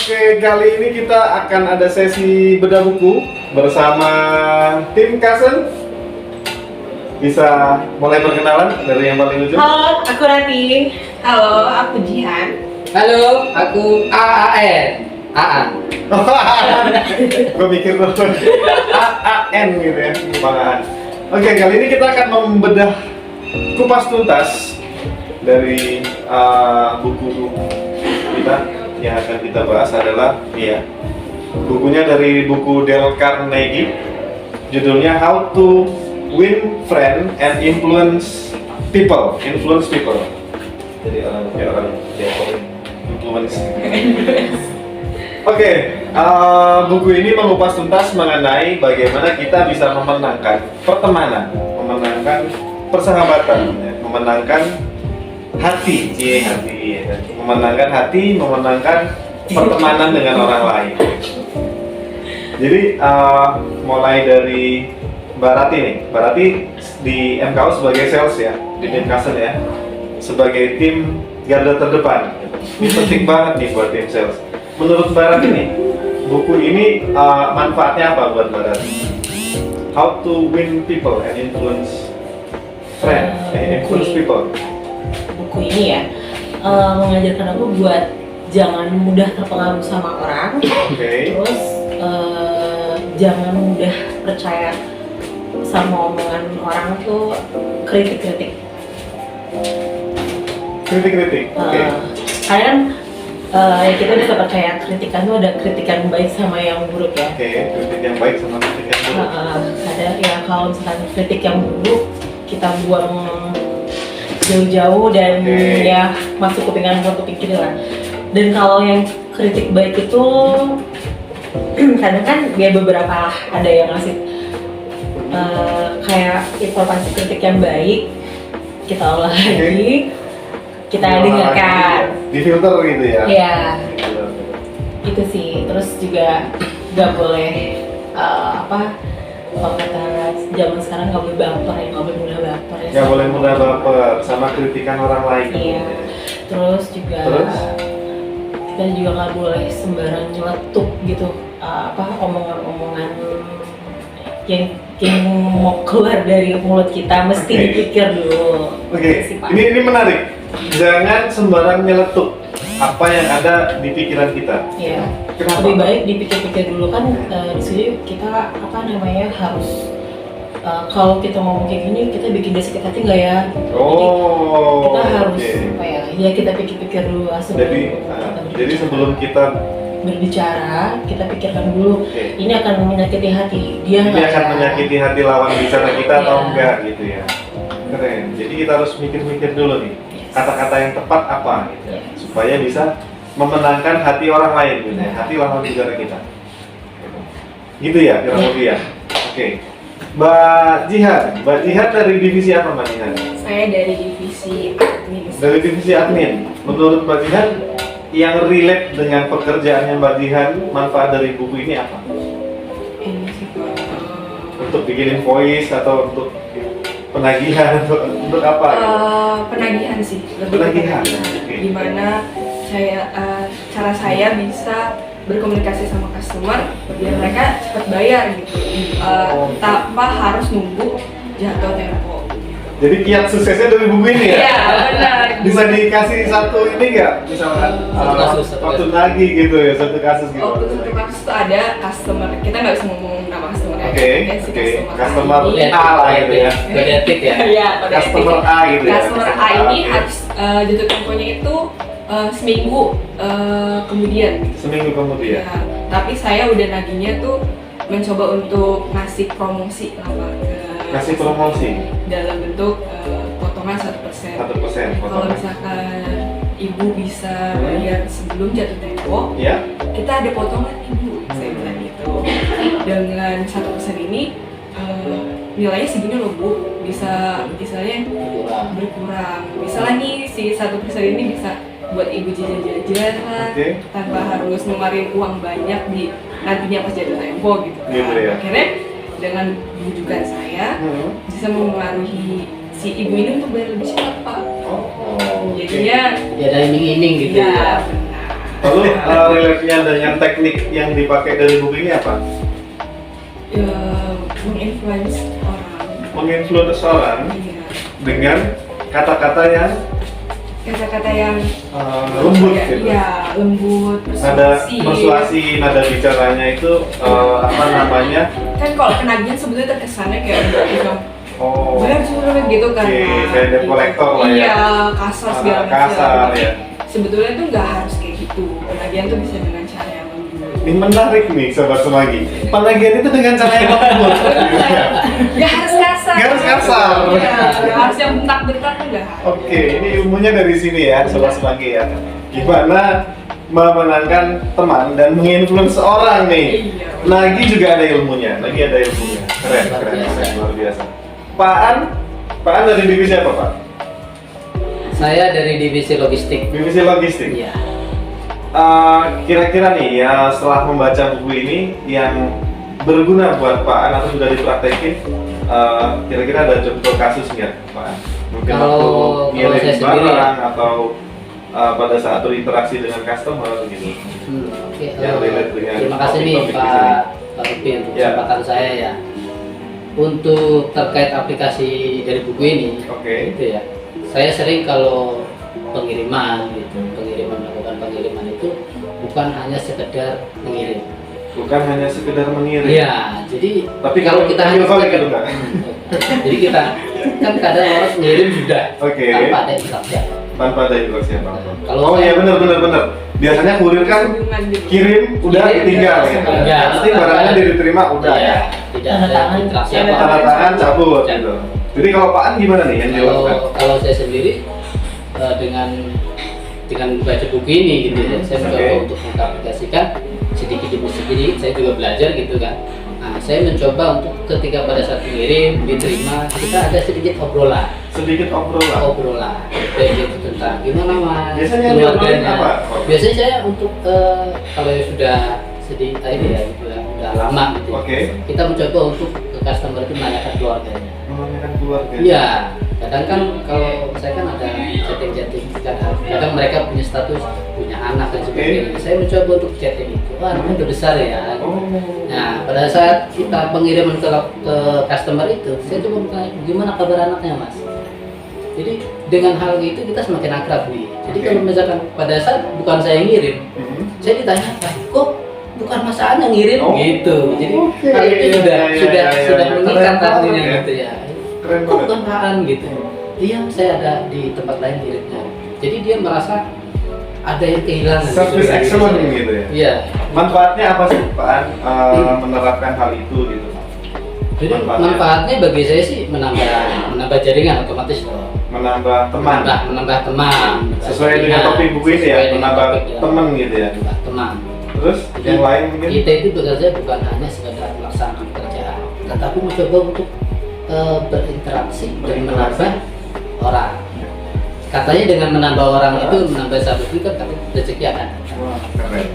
Oke, kali ini kita akan ada sesi bedah buku bersama tim Kasen. Bisa mulai perkenalan dari yang paling ujung. Halo, aku Rati. Halo, aku Jihan. Halo, aku AAN. AA. Gue mikir dulu AAN gitu ya, Bang. Oke, kali ini kita akan membedah kupas tuntas dari buku kita yang akan kita bahas adalah bukunya dari buku Dale Carnegie, judulnya How to Win Friends and Influence People. Jadi orang influence. Oke, buku ini mengupas tuntas mengenai bagaimana kita bisa memenangkan pertemanan, memenangkan persahabatan, memenangkan hati, memenangkan hati, memenangkan pertemanan dengan orang lain. Jadi mulai dari Mbak Rati nih, Mbak Rati di MKU sebagai sales ya, di tim Kasen ya, sebagai tim garda terdepan. Ini penting banget nih buat tim sales. Menurut Mbak Rati nih, buku ini manfaatnya apa buat Mbak Rati? How to win people and influence friends, influence people. Buku ini ya mengajarkan aku buat jangan mudah terpengaruh sama orang. Terus jangan mudah percaya sama omongan orang tuh kritik. Oke. Kalian kita bisa percaya kritikan tuh ada kritikan baik sama yang buruk ya. Oke, kritik yang baik sama kritik yang buruk. Ada ya, kalau misalkan kritik yang buruk kita buang jauh-jauh dan ya masuk kuping kanan kuping kiri lah. Dan kalau yang kritik baik itu kadang kan dia beberapa ada yang ngasih kayak informasi kritik yang baik, kita olah lagi, kita dengarkan, difilter gitu ya. Iya, itu sih. Terus juga nggak boleh kalau kata zaman sekarang nggak boleh baper ya, nggak boleh mudah baper ya. Nggak boleh mudah baper sama kritikan orang lain. Iya. Terus kita juga nggak boleh sembarang nyeletuk gitu, omongan-omongan yang mau keluar dari mulut kita mesti dipikir dulu. Oke. Ini menarik. Jangan sembarang nyeletuk apa yang ada di pikiran kita. Iya. Kenapa? Lebih baik dipikir-pikir dulu kan. Di sini kita harus kalau kita ngomong kayak gini kita bikin dia sakit hati nggak ya? Oh. Jadi kita harus ya kita pikir-pikir dulu Jadi sebelum kita berbicara, kita pikirkan dulu, ini akan menyakiti hati dia nggak? Ini akan menyakiti hati lawan bicara kita atau enggak gitu ya. Keren. Jadi kita harus mikir-mikir dulu nih, kata-kata yang tepat apa gitu, supaya bisa memenangkan hati orang lain gitu ya, hati lawan bicara kita. Gitu ya, kurang lebih ya. Oke. Mbak Jihan dari divisi apa Mbak Jihan? Saya dari divisi admin. Dari divisi admin. Menurut Mbak Jihan, yang relate dengan pekerjaannya Mbak Jihan, manfaat dari buku ini apa? Ini sih Untuk bikin invoice atau untuk penagihan, untuk apa? penagihan sih. Penagihan. Gimana cara saya bisa berkomunikasi sama customer biar mereka cepat bayar gitu, tanpa harus nunggu jatuh tempo. Jadi kiat suksesnya dari buku ini ya? Iya, benar. Bisa dikasih satu ini nggak? Misalkan waktu lagi gitu ya, satu kasus gitu. Satu kasus tuh ada customer, kita nggak bisa ngomong nama customer ya. Customer A lah gitu ya. Kode etik ya. Iya, Customer A gitu ya. Customer A ini harus jatuh temponya itu seminggu kemudian. Seminggu kemudian. Ya, tapi saya udah naginya tuh mencoba untuk ngasih promosi lah Pak. Kasih promosi Dalam bentuk potongan 1%. Kalau misalkan ibu bisa bayar sebelum jatuh tempo, kita ada potongan ibu. Saya bilang gitu. Dengan 1% ini nilainya segini loh Bu. Bisa misalnya berkurang. Misalnya nih si 1% ini bisa buat ibu jajan-jajan lah, tanpa harus ngeluarin uang banyak di nantinya pas jatuh tempo gitu kan. Akhirnya dengan bujukan saya bisa mempengaruhi si ibu ini untuk bayar lebih cepat Pak. Jadinya ya ada iming-iming gitu ya. Benar. Lalu relate-nya dengan teknik yang dipakai dari buku ini apa? Ya, menginfluence orang. Menginfluence orang Iya. dengan kata-kata yang Kata-kata yang lembut gitu. Iya, lembut, Nada persuasi. persuasi, nada bicaranya itu apa namanya? Kan kalau penagihan sebetulnya terkesannya kayak udah Oh, bayar surat gitu kan. oke, kayak debt collector lah ya. Iya, kasar segala macam. Kasar Tapi ya. sebetulnya tuh nggak harus kayak gitu. Penagihan tuh bisa dengan cara yang lembut. Ini menarik nih sobat semagi. Penagihan itu dengan cara yang lembut. Gak harus kasar. Nggak harus kasar. Iya, nggak harus yang bentak-bentak tuh nggak harus. Oke, ini ilmunya dari sini ya, sobat semagi ya. Gimana memenangkan teman dan menginfluence orang nih. Iya. Lagi juga ada ilmunya, lagi ada ilmunya. Keren, keren, keren, luar biasa. Pak An dari divisi apa Pak? Saya dari divisi logistik. Divisi logistik. Iya. Kira-kira nih ya setelah membaca buku ini yang berguna buat Pak An atau sudah dipraktekin, kira-kira ada contoh kasus nggak Pak An? Mungkin Kalau waktu ngirim saya sendiri barang atau pada saat berinteraksi dengan customer gitu. Oke, Yang relate dengan terima kasih nih topik-topik di Pak sini. Rupi untuk Ya. kesempatan saya ya. Untuk terkait aplikasi dari buku ini, Oke. gitu ya. Saya sering kalau pengiriman gitu, melakukan pengiriman itu bukan hanya sekedar mengirim. Bukan hanya sekedar mengirim. Iya, jadi Tapi kalau kita hanya balik sekedar- gitu nggak? jadi kita kan kadang orang mengirim sudah Oke. tanpa ada interaksi. Tanpa ada interaksi apa? Kalau Oh iya saya- benar. Biasanya kurir kan Hubungan gitu. kirim udah Kirim, ditinggal ya. iya. Pasti barangnya diterima udah Iya, ya. tidak Tanda ada tangan, interaksi tanda apa. Tanda tangan cabut gitu. Jadi kalau Pak An gimana nih yang dilakukan? Kalau saya sendiri dengan baca buku ini gitu ya, saya mencoba Oke. untuk mengaplikasikan sedikit demi sedikit. Saya juga belajar gitu kan. Nah, saya mencoba untuk ketika pada saat mengirim diterima, kita ada sedikit obrolan, Sedikit obrolan. kayak gitu tentang gimana mas Biasanya yang diobrolin apa? Biasanya saya untuk kalau sudah sedikit ini ya udah lama gitu. ya, Oke. kita mencoba untuk ke customer itu menanyakan keluarganya. Menanyakan keluarga. Iya, kadang kan kalau saya kan ada chatting kadang mereka punya status punya anak dan sebagainya. Saya mencoba untuk chatting itu, wah anaknya udah besar ya. Oh. Nah, pada saat kita pengiriman ke customer itu, saya coba bertanya, gimana kabar anaknya mas? Jadi dengan hal itu kita semakin akrab nih. Jadi Oke. kalau misalkan pada saat bukan saya yang ngirim, Mhm. saya ditanya, kok bukan Mas Aan yang ngirim Oh. gitu. Jadi Oke, hal itu iya, sudah iya, sudah iya, sudah iya. mengikat Keren banget artinya ya. gitu ya. Keren Kok banget. bukan Pak Aan gitu. Iya, saya ada di tempat lain ngirimnya. Jadi dia merasa ada yang kehilangan. Service gitu. excellent gitu ya. Iya. Manfaatnya apa sih Pak An menerapkan hal itu gitu? Jadi manfaatnya bagi saya sih menambah jaringan otomatis dong. Menambah teman. Menambah teman. Sesuai dengan topik buku ini ya, Sesuai dengan menambah topik, ya. teman gitu ya. Menambah teman. Terus Jadi, yang lain mungkin? kita itu bekerja bukan hanya sekedar melaksanakan pekerjaan, tetapi mencoba untuk berinteraksi dan menambah orang. Katanya dengan menambah orang itu menambah satu itu kan rezeki akan datang. Wah, keren.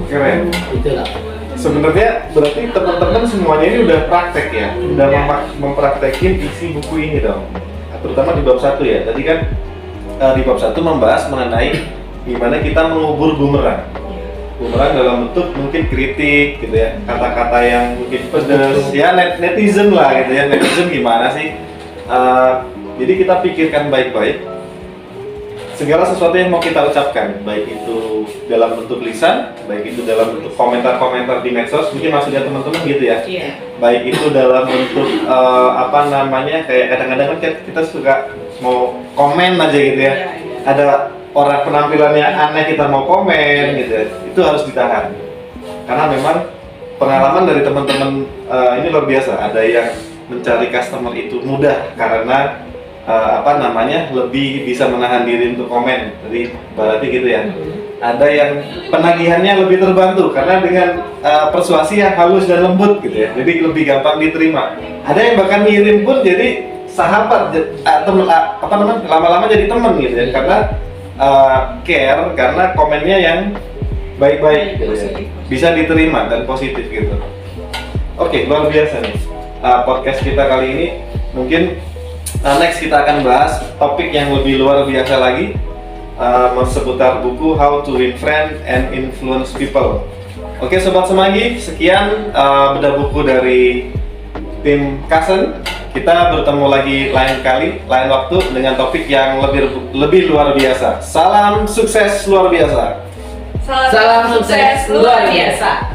Keren. Itulah. Sebenarnya berarti teman-teman semuanya ini udah praktek ya, udah mempraktekin isi buku ini dong. Terutama di bab 1 ya. Tadi kan di bab 1 membahas mengenai gimana kita mengubur bumerang. Bumerang dalam bentuk mungkin kritik gitu ya, kata-kata yang mungkin pedas, ya netizen lah gitu ya. Netizen gimana sih? Jadi kita pikirkan baik-baik segala sesuatu yang mau kita ucapkan, baik itu dalam bentuk lisan, baik itu dalam bentuk komentar-komentar di medsos, mungkin maksudnya teman-teman gitu ya. Iya. Baik itu dalam bentuk kayak kadang-kadang kan kita suka mau komen aja gitu ya. Iya, iya. Ada orang penampilannya aneh kita mau komen gitu ya. Itu harus ditahan. Karena memang pengalaman dari teman-teman ini luar biasa. Ada yang mencari customer itu mudah karena lebih bisa menahan diri untuk komen. Jadi berarti gitu ya. Ada yang penagihannya lebih terbantu karena dengan persuasi yang halus dan lembut gitu ya. Jadi lebih gampang diterima. Ada yang bahkan ngirim pun jadi sahabat lama-lama jadi teman gitu ya. Karena care karena komennya yang baik-baik gitu ya. Bisa diterima dan positif gitu. Oke, luar biasa nih. Podcast kita kali ini mungkin next kita akan bahas topik yang lebih luar biasa lagi, seputar buku How to Win Friends and Influence People. Oke Sobat Semanggi, sekian bedah buku dari tim Kasen. Kita bertemu lagi lain kali, lain waktu dengan topik yang lebih luar biasa. Salam sukses luar biasa. Salam sukses luar biasa.